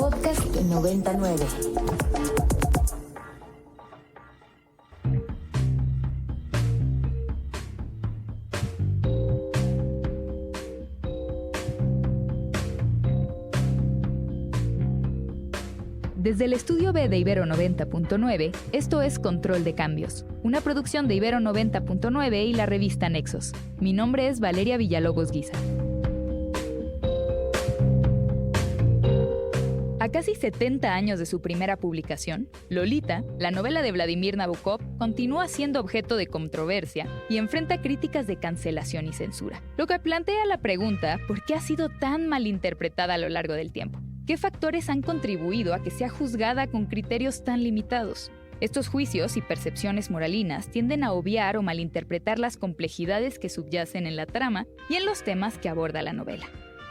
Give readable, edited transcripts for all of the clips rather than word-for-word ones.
Podcast 99. Desde el estudio B de Ibero 90.9, esto es Control de Cambios, una producción de Ibero 90.9 y la revista Nexos. Mi nombre es Valeria Villalobos Guiza. A casi 70 años de su primera publicación, Lolita, la novela de Vladimir Nabokov, continúa siendo objeto de controversia y enfrenta críticas de cancelación y censura, lo que plantea la pregunta ¿por qué ha sido tan malinterpretada a lo largo del tiempo? ¿Qué factores han contribuido a que sea juzgada con criterios tan limitados? Estos juicios y percepciones moralinas tienden a obviar o malinterpretar las complejidades que subyacen en la trama y en los temas que aborda la novela.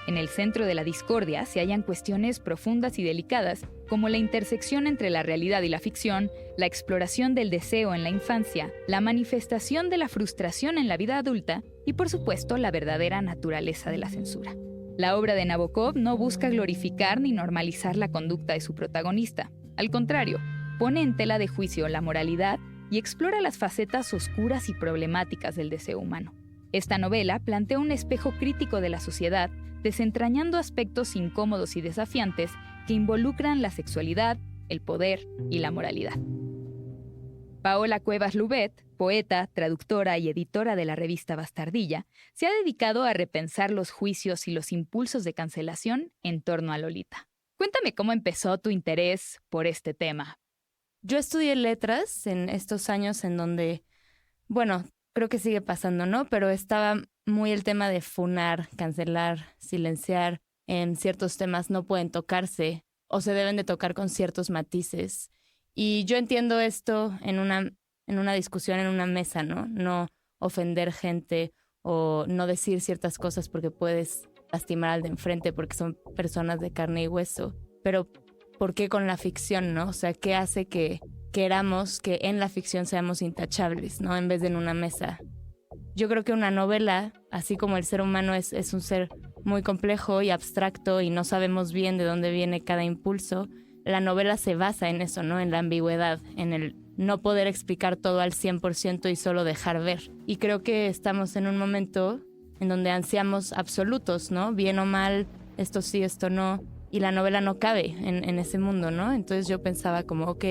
En el centro de la discordia se hallan cuestiones profundas y delicadas, como la intersección entre la realidad y la ficción, la exploración del deseo en la infancia, la manifestación de la frustración en la vida adulta y, por supuesto, la verdadera naturaleza de la censura. La obra de Nabokov no busca glorificar ni normalizar la conducta de su protagonista. Al contrario, pone en tela de juicio la moralidad y explora las facetas oscuras y problemáticas del deseo humano. Esta novela plantea un espejo crítico de la sociedad, desentrañando aspectos incómodos y desafiantes que involucran la sexualidad, el poder y la moralidad. Paola Cuevas Lubet, poeta, traductora y editora de la revista Bastardilla, se ha dedicado a repensar los juicios y los impulsos de cancelación en torno a Lolita. Cuéntame cómo empezó tu interés por este tema. Yo estudié letras en estos años en donde, creo que sigue pasando, ¿no? Pero estaba muy el tema de funar, cancelar, silenciar. En ciertos temas no pueden tocarse o se deben de tocar con ciertos matices. Y yo entiendo esto en una discusión, en una mesa, ¿no? No ofender gente o no decir ciertas cosas porque puedes lastimar al de enfrente porque son personas de carne y hueso. Pero, ¿por qué con la ficción, no? O sea, ¿qué hace que queramos que en la ficción seamos intachables, ¿no? En vez de en una mesa. Yo creo que una novela, así como el ser humano es un ser muy complejo y abstracto y no sabemos bien de dónde viene cada impulso, la novela se basa en eso, ¿no? En la ambigüedad, en el no poder explicar todo al 100% y solo dejar ver. Y creo que estamos en un momento en donde ansiamos absolutos, ¿no? Bien o mal, esto sí, esto no. Y la novela no cabe en ese mundo, ¿no? Entonces yo pensaba como, ok,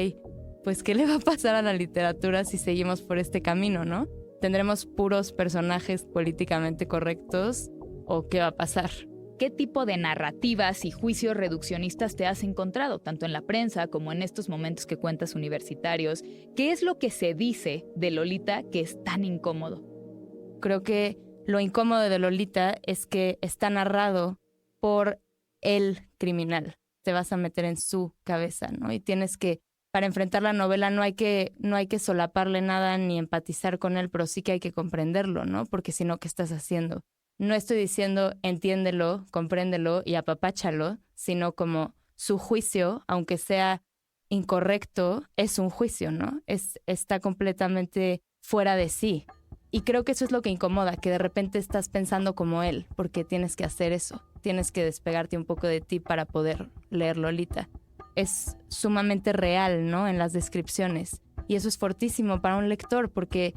pues ¿qué le va a pasar a la literatura si seguimos por este camino, ¿no? ¿Tendremos puros personajes políticamente correctos o qué va a pasar? ¿Qué tipo de narrativas y juicios reduccionistas te has encontrado, tanto en la prensa como en estos momentos que cuentas universitarios? ¿Qué es lo que se dice de Lolita que es tan incómodo? Creo que lo incómodo de Lolita es que está narrado por el criminal. Te vas a meter en su cabeza, ¿no? Y tienes que, para enfrentar la novela, no hay que solaparle nada ni empatizar con él, pero sí que hay que comprenderlo, ¿no? Porque si no, ¿qué estás haciendo? No estoy diciendo entiéndelo, compréndelo y apapáchalo, sino como su juicio, aunque sea incorrecto, es un juicio, ¿no? Está completamente fuera de sí. Y creo que eso es lo que incomoda, que de repente estás pensando como él, porque tienes que hacer eso. Tienes que despegarte un poco de ti para poder leer Lolita. Es sumamente real, ¿no? En las descripciones. Y eso es fortísimo para un lector, porque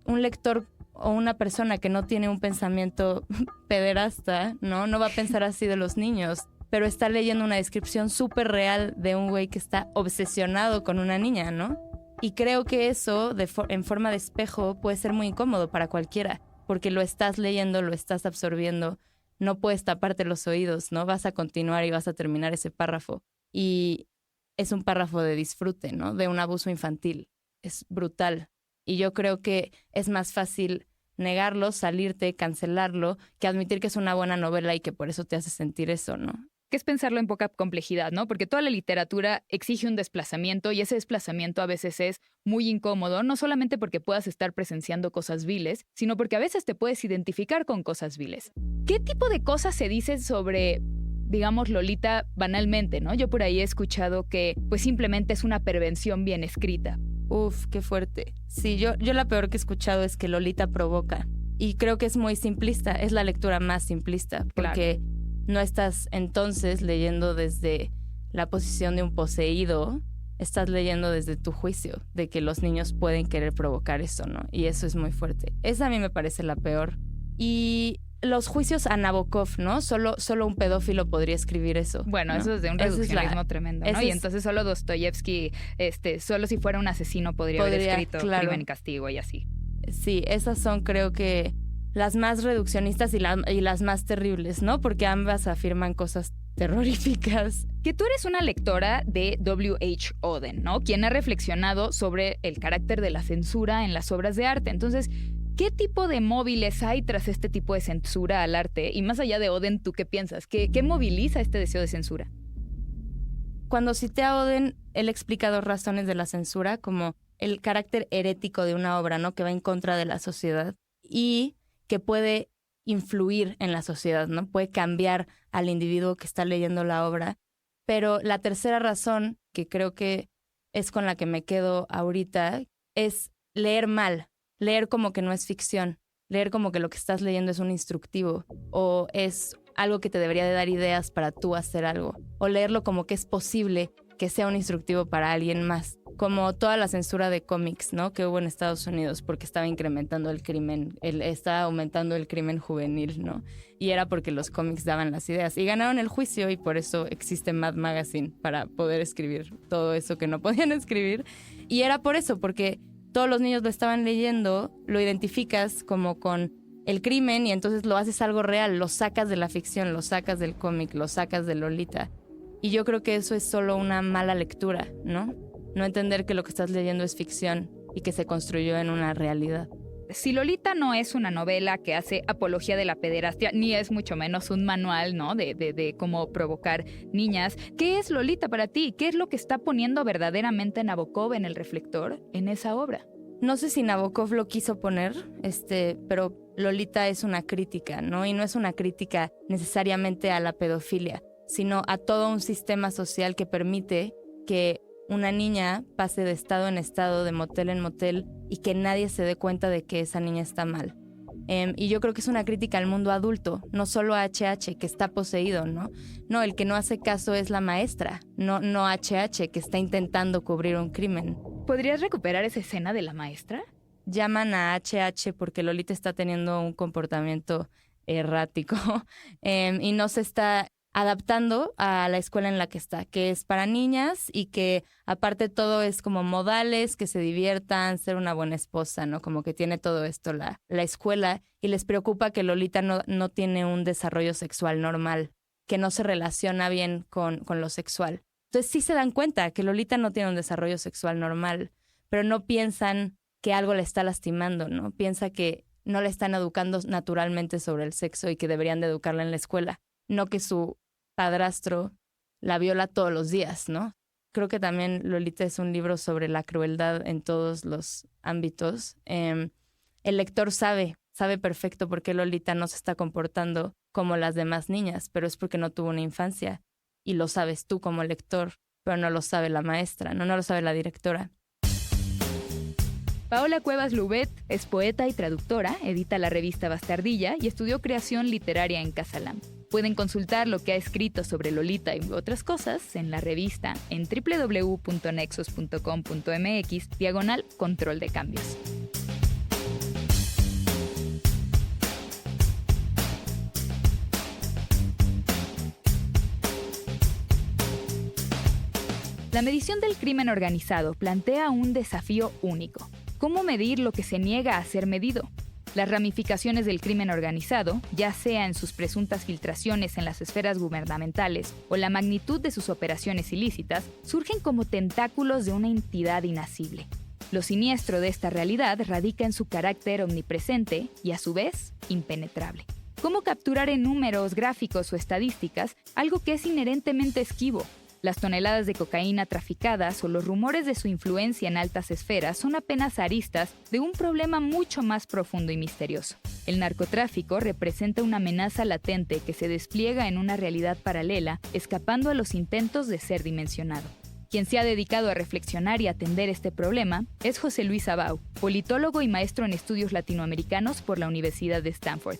un lector o una persona que no tiene un pensamiento pederasta, no va a pensar así de los niños, pero está leyendo una descripción súper real de un güey que está obsesionado con una niña, ¿no? Y creo que eso, en forma de espejo, puede ser muy incómodo para cualquiera, porque lo estás leyendo, lo estás absorbiendo, no puedes taparte los oídos, ¿no? Vas a continuar y vas a terminar ese párrafo. Y es un párrafo de disfrute, ¿no? De un abuso infantil. Es brutal. Y yo creo que es más fácil negarlo, salirte, cancelarlo, que admitir que es una buena novela y que por eso te hace sentir eso, ¿no? Que es pensarlo en poca complejidad, ¿no? Porque toda la literatura exige un desplazamiento y ese desplazamiento a veces es muy incómodo, no solamente porque puedas estar presenciando cosas viles, sino porque a veces te puedes identificar con cosas viles. ¿Qué tipo de cosas se dicen sobre, digamos, Lolita banalmente, ¿no? Yo por ahí he escuchado que pues simplemente es una pervención bien escrita. Uf, qué fuerte. Sí, yo la peor que he escuchado es que Lolita provoca. Y creo que es muy simplista, es la lectura más simplista, porque no estás entonces leyendo desde la posición de un poseído, estás leyendo desde tu juicio de que los niños pueden querer provocar eso, ¿no? Y eso es muy fuerte. Esa a mí me parece la peor. Y los juicios a Nabokov, ¿no? Solo un pedófilo podría escribir eso. Bueno, ¿no? eso es de un reduccionismo tremendo, ¿no? Y entonces solo Dostoyevsky, solo si fuera un asesino podría haber escrito Crimen y Castigo y así. Sí, esas son, creo que, las más reduccionistas y las más terribles, ¿no? Porque ambas afirman cosas terroríficas. Que tú eres una lectora de W.H. Auden, ¿no? Quien ha reflexionado sobre el carácter de la censura en las obras de arte. Entonces, ¿qué tipo de móviles hay tras este tipo de censura al arte? Y más allá de Auden, ¿tú qué piensas? ¿Qué moviliza este deseo de censura? Cuando cité a Auden, él explica 2 razones de la censura, como el carácter herético de una obra, ¿no? Que va en contra de la sociedad y que puede influir en la sociedad, ¿no? Puede cambiar al individuo que está leyendo la obra. Pero la tercera razón, que creo que es con la que me quedo ahorita, es leer mal, leer como que no es ficción, leer como que lo que estás leyendo es un instructivo o es algo que te debería de dar ideas para tú hacer algo, o leerlo como que es posible que sea un instructivo para alguien más, como toda la censura de cómics, ¿no? Que hubo en Estados Unidos porque estaba incrementando el crimen, estaba aumentando el crimen juvenil, ¿no? Y era porque los cómics daban las ideas y ganaron el juicio y por eso existe Mad Magazine para poder escribir todo eso que no podían escribir. Y era por eso, porque todos los niños lo estaban leyendo, lo identificas como con el crimen y entonces lo haces algo real, lo sacas de la ficción, lo sacas del cómic, lo sacas de Lolita. Y yo creo que eso es solo una mala lectura, ¿no? No entender que lo que estás leyendo es ficción y que se construyó en una realidad. Si Lolita no es una novela que hace apología de la pederastia, ni es mucho menos un manual, ¿no? de cómo provocar niñas, ¿qué es Lolita para ti? ¿Qué es lo que está poniendo verdaderamente Nabokov en el reflector en esa obra? No sé si Nabokov lo quiso poner, pero Lolita es una crítica, ¿no? Y no es una crítica necesariamente a la pedofilia, sino a todo un sistema social que permite que una niña pase de estado en estado, de motel en motel, y que nadie se dé cuenta de que esa niña está mal. Y yo creo que es una crítica al mundo adulto, no solo a HH, que está poseído, ¿no? No, el que no hace caso es la maestra, no HH, que está intentando cubrir un crimen. ¿Podrías recuperar esa escena de la maestra? Llaman a HH porque Lolita está teniendo un comportamiento errático y no se está adaptando a la escuela en la que está, que es para niñas y que aparte todo es como modales, que se diviertan, ser una buena esposa, ¿no? Como que tiene todo esto la escuela y les preocupa que Lolita no tiene un desarrollo sexual normal, que no se relaciona bien con lo sexual. Entonces sí se dan cuenta que Lolita no tiene un desarrollo sexual normal, pero no piensan que algo le está lastimando, ¿no? Piensa que no le están educando naturalmente sobre el sexo y que deberían de educarla en la escuela. No que su padrastro la viola todos los días, ¿no? Creo que también Lolita es un libro sobre la crueldad en todos los ámbitos. El lector sabe perfecto por qué Lolita no se está comportando como las demás niñas, pero es porque no tuvo una infancia. Y lo sabes tú como lector, pero no lo sabe la maestra, no lo sabe la directora. Paola Cuevas Lubet es poeta y traductora, edita la revista Bastardilla y estudió creación literaria en Casalam. Pueden consultar lo que ha escrito sobre Lolita y otras cosas en la revista en www.nexos.com.mx/control de cambios. La medición del crimen organizado plantea un desafío único. ¿Cómo medir lo que se niega a ser medido? Las ramificaciones del crimen organizado, ya sea en sus presuntas filtraciones en las esferas gubernamentales o la magnitud de sus operaciones ilícitas, surgen como tentáculos de una entidad inasible. Lo siniestro de esta realidad radica en su carácter omnipresente y, a su vez, impenetrable. ¿Cómo capturar en números, gráficos o estadísticas algo que es inherentemente esquivo? Las toneladas de cocaína traficadas o los rumores de su influencia en altas esferas son apenas aristas de un problema mucho más profundo y misterioso. El narcotráfico representa una amenaza latente que se despliega en una realidad paralela, escapando a los intentos de ser dimensionado. Quien se ha dedicado a reflexionar y atender este problema es José Luis Abau, politólogo y maestro en estudios latinoamericanos por la Universidad de Stanford.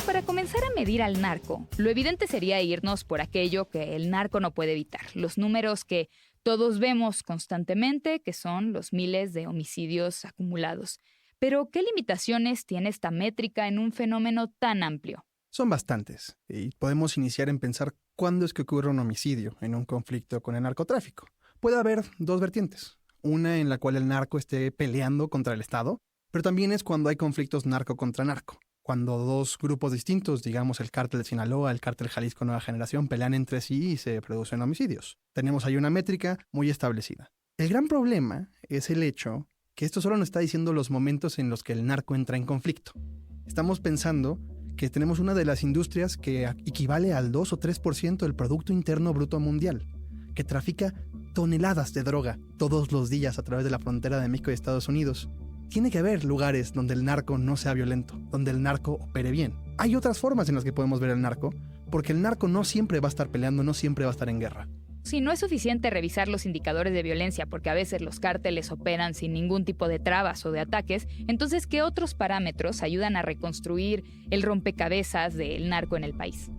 para comenzar a medir al narco, lo evidente sería irnos por aquello que el narco no puede evitar, los números que todos vemos constantemente, que son los miles de homicidios acumulados. Pero, ¿qué limitaciones tiene esta métrica en un fenómeno tan amplio? Son bastantes, y podemos iniciar en pensar cuándo es que ocurre un homicidio en un conflicto con el narcotráfico. Puede haber dos vertientes, una en la cual el narco esté peleando contra el Estado, pero también es cuando hay conflictos narco contra narco. Cuando dos grupos distintos, digamos el cártel de Sinaloa, el cártel Jalisco Nueva Generación, pelean entre sí y se producen homicidios. Tenemos ahí una métrica muy establecida. El gran problema es el hecho que esto solo nos está diciendo los momentos en los que el narco entra en conflicto. Estamos pensando que tenemos una de las industrias que equivale al 2 o 3% del Producto Interno Bruto Mundial, que trafica toneladas de droga todos los días a través de la frontera de México y Estados Unidos. Tiene que haber lugares donde el narco no sea violento, donde el narco opere bien. Hay otras formas en las que podemos ver el narco, porque el narco no siempre va a estar peleando, no siempre va a estar en guerra. Si no es suficiente revisar los indicadores de violencia porque a veces los cárteles operan sin ningún tipo de trabas o de ataques, entonces, ¿qué otros parámetros ayudan a reconstruir el rompecabezas del narco en el país?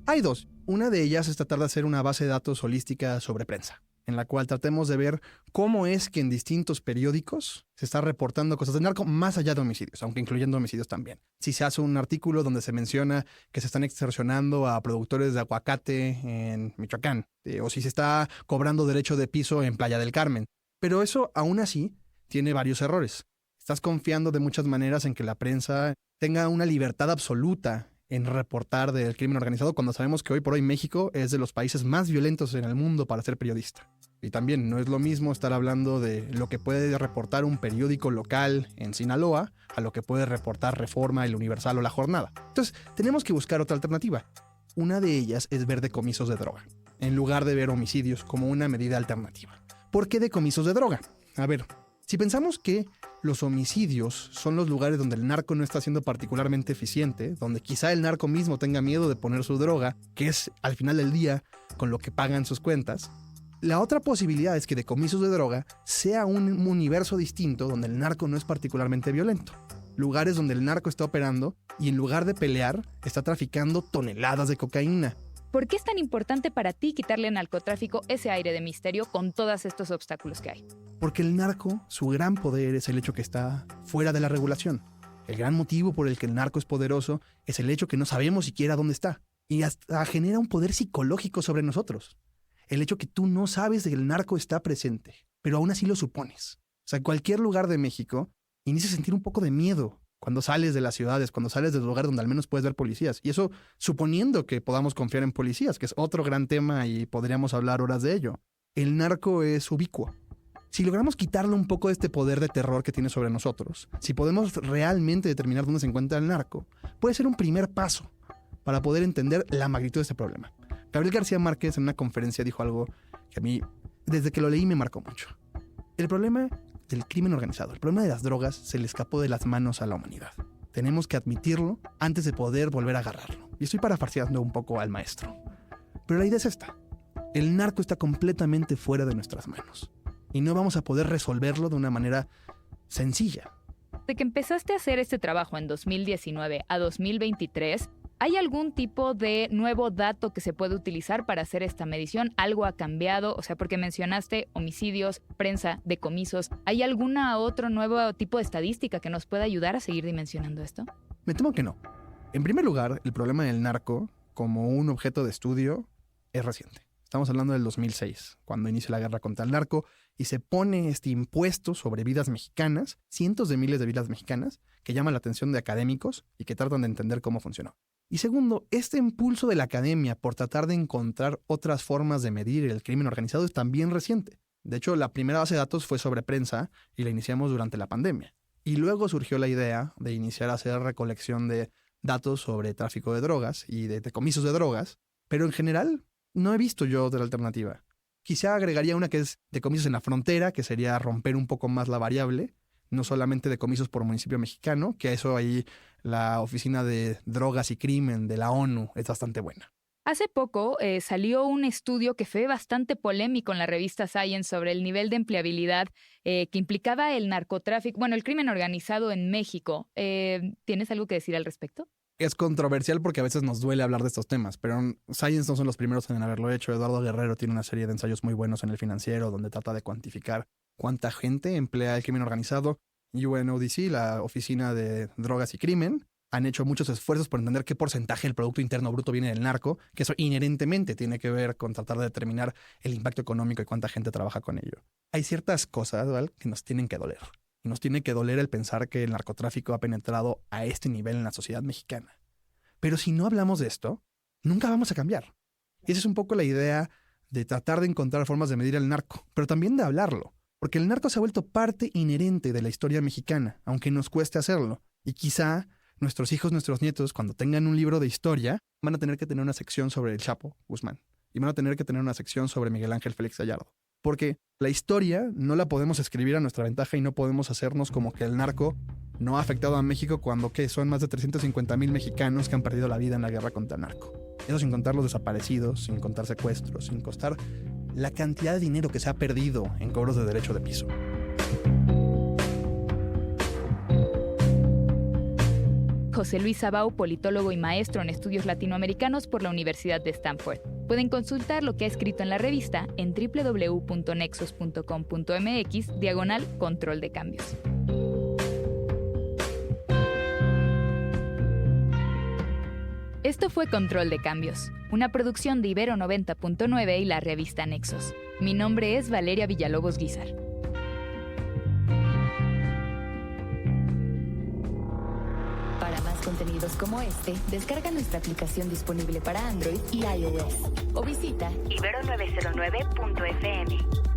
Hay dos. Una de ellas es tratar de hacer una base de datos holística sobre prensa, en la cual tratemos de ver cómo es que en distintos periódicos se está reportando cosas de narco más allá de homicidios, aunque incluyendo homicidios también. Si se hace un artículo donde se menciona que se están extorsionando a productores de aguacate en Michoacán, o si se está cobrando derecho de piso en Playa del Carmen. Pero eso, aún así, tiene varios errores. Estás confiando de muchas maneras en que la prensa tenga una libertad absoluta en reportar del crimen organizado, cuando sabemos que hoy por hoy México es de los países más violentos en el mundo para ser periodista. Y también no es lo mismo estar hablando de lo que puede reportar un periódico local en Sinaloa a lo que puede reportar Reforma, El Universal o La Jornada. Entonces, tenemos que buscar otra alternativa. Una de ellas es ver decomisos de droga, en lugar de ver homicidios como una medida alternativa. ¿Por qué decomisos de droga? A ver, si pensamos que los homicidios son los lugares donde el narco no está siendo particularmente eficiente, donde quizá el narco mismo tenga miedo de poner su droga, que es al final del día con lo que pagan sus cuentas, la otra posibilidad es que decomisos de droga sea un universo distinto donde el narco no es particularmente violento. Lugares donde el narco está operando y en lugar de pelear, está traficando toneladas de cocaína. ¿Por qué es tan importante para ti quitarle al narcotráfico ese aire de misterio con todos estos obstáculos que hay? Porque el narco, su gran poder es el hecho que está fuera de la regulación. El gran motivo por el que el narco es poderoso es el hecho que no sabemos siquiera dónde está. Y hasta genera un poder psicológico sobre nosotros. El hecho que tú no sabes que el narco está presente, pero aún así lo supones. O sea, en cualquier lugar de México inicias a sentir un poco de miedo cuando sales de las ciudades, cuando sales del lugar donde al menos puedes ver policías. Y eso suponiendo que podamos confiar en policías, que es otro gran tema y podríamos hablar horas de ello. El narco es ubicuo. Si logramos quitarle un poco de este poder de terror que tiene sobre nosotros, si podemos realmente determinar dónde se encuentra el narco, puede ser un primer paso para poder entender la magnitud de este problema. Gabriel García Márquez en una conferencia dijo algo que a mí, desde que lo leí, me marcó mucho. El problema del crimen organizado, el problema de las drogas, se le escapó de las manos a la humanidad. Tenemos que admitirlo antes de poder volver a agarrarlo. Y estoy parafraseando un poco al maestro. Pero la idea es esta. El narco está completamente fuera de nuestras manos. Y no vamos a poder resolverlo de una manera sencilla. De que empezaste a hacer este trabajo en 2019 a 2023, ¿hay algún tipo de nuevo dato que se puede utilizar para hacer esta medición? ¿Algo ha cambiado? O sea, porque mencionaste homicidios, prensa, decomisos. ¿Hay alguna otro nuevo tipo de estadística que nos pueda ayudar a seguir dimensionando esto? Me temo que no. En primer lugar, el problema del narco como un objeto de estudio es reciente. Estamos hablando del 2006, cuando inicia la guerra contra el narco y se pone este impuesto sobre vidas mexicanas, cientos de miles de vidas mexicanas, que llama la atención de académicos y que tratan de entender cómo funcionó. Y segundo, este impulso de la academia por tratar de encontrar otras formas de medir el crimen organizado es también reciente. De hecho, la primera base de datos fue sobre prensa y la iniciamos durante la pandemia. Y luego surgió la idea de iniciar a hacer recolección de datos sobre tráfico de drogas y de decomisos de drogas, pero en general no he visto yo otra alternativa. Quizá agregaría una que es decomisos en la frontera, que sería romper un poco más la variable, no solamente decomisos por municipio mexicano, que eso ahí la Oficina de Drogas y Crimen de la ONU es bastante buena. Hace poco salió un estudio que fue bastante polémico en la revista Science sobre el nivel de empleabilidad que implicaba el narcotráfico, el crimen organizado en México. ¿Tienes algo que decir al respecto? es controversial porque a veces nos duele hablar de estos temas, pero Science no son los primeros en haberlo hecho. Eduardo Guerrero tiene una serie de ensayos muy buenos en El Financiero donde trata de cuantificar cuánta gente emplea el crimen organizado. UNODC, la Oficina de Drogas y Crimen, han hecho muchos esfuerzos por entender qué porcentaje del Producto Interno Bruto viene del narco, que eso inherentemente tiene que ver con tratar de determinar el impacto económico y cuánta gente trabaja con ello. Hay ciertas cosas, ¿vale?, que nos tienen que doler. Y nos tiene que doler el pensar que el narcotráfico ha penetrado a este nivel en la sociedad mexicana. Pero si no hablamos de esto, nunca vamos a cambiar. Y esa es un poco la idea de tratar de encontrar formas de medir el narco, pero también de hablarlo. Porque el narco se ha vuelto parte inherente de la historia mexicana, aunque nos cueste hacerlo. Y quizá nuestros hijos, nuestros nietos, cuando tengan un libro de historia, van a tener que tener una sección sobre el Chapo Guzmán. Y van a tener que tener una sección sobre Miguel Ángel Félix Gallardo. Porque la historia no la podemos escribir a nuestra ventaja y no podemos hacernos como que el narco no ha afectado a México cuando son más de 350,000 mexicanos que han perdido la vida en la guerra contra el narco. Eso sin contar los desaparecidos, sin contar secuestros, sin contar la cantidad de dinero que se ha perdido en cobros de derecho de piso. José Luis Sabau, politólogo y maestro en estudios latinoamericanos por la Universidad de Stanford. Pueden consultar lo que ha escrito en la revista en www.nexos.com.mx/control de cambios. Esto fue Control de Cambios, una producción de Ibero 90.9 y la revista Nexos. Mi nombre es Valeria Villalobos Guízar. Para más contenidos como este, descarga nuestra aplicación disponible para Android y iOS o visita ibero909.fm.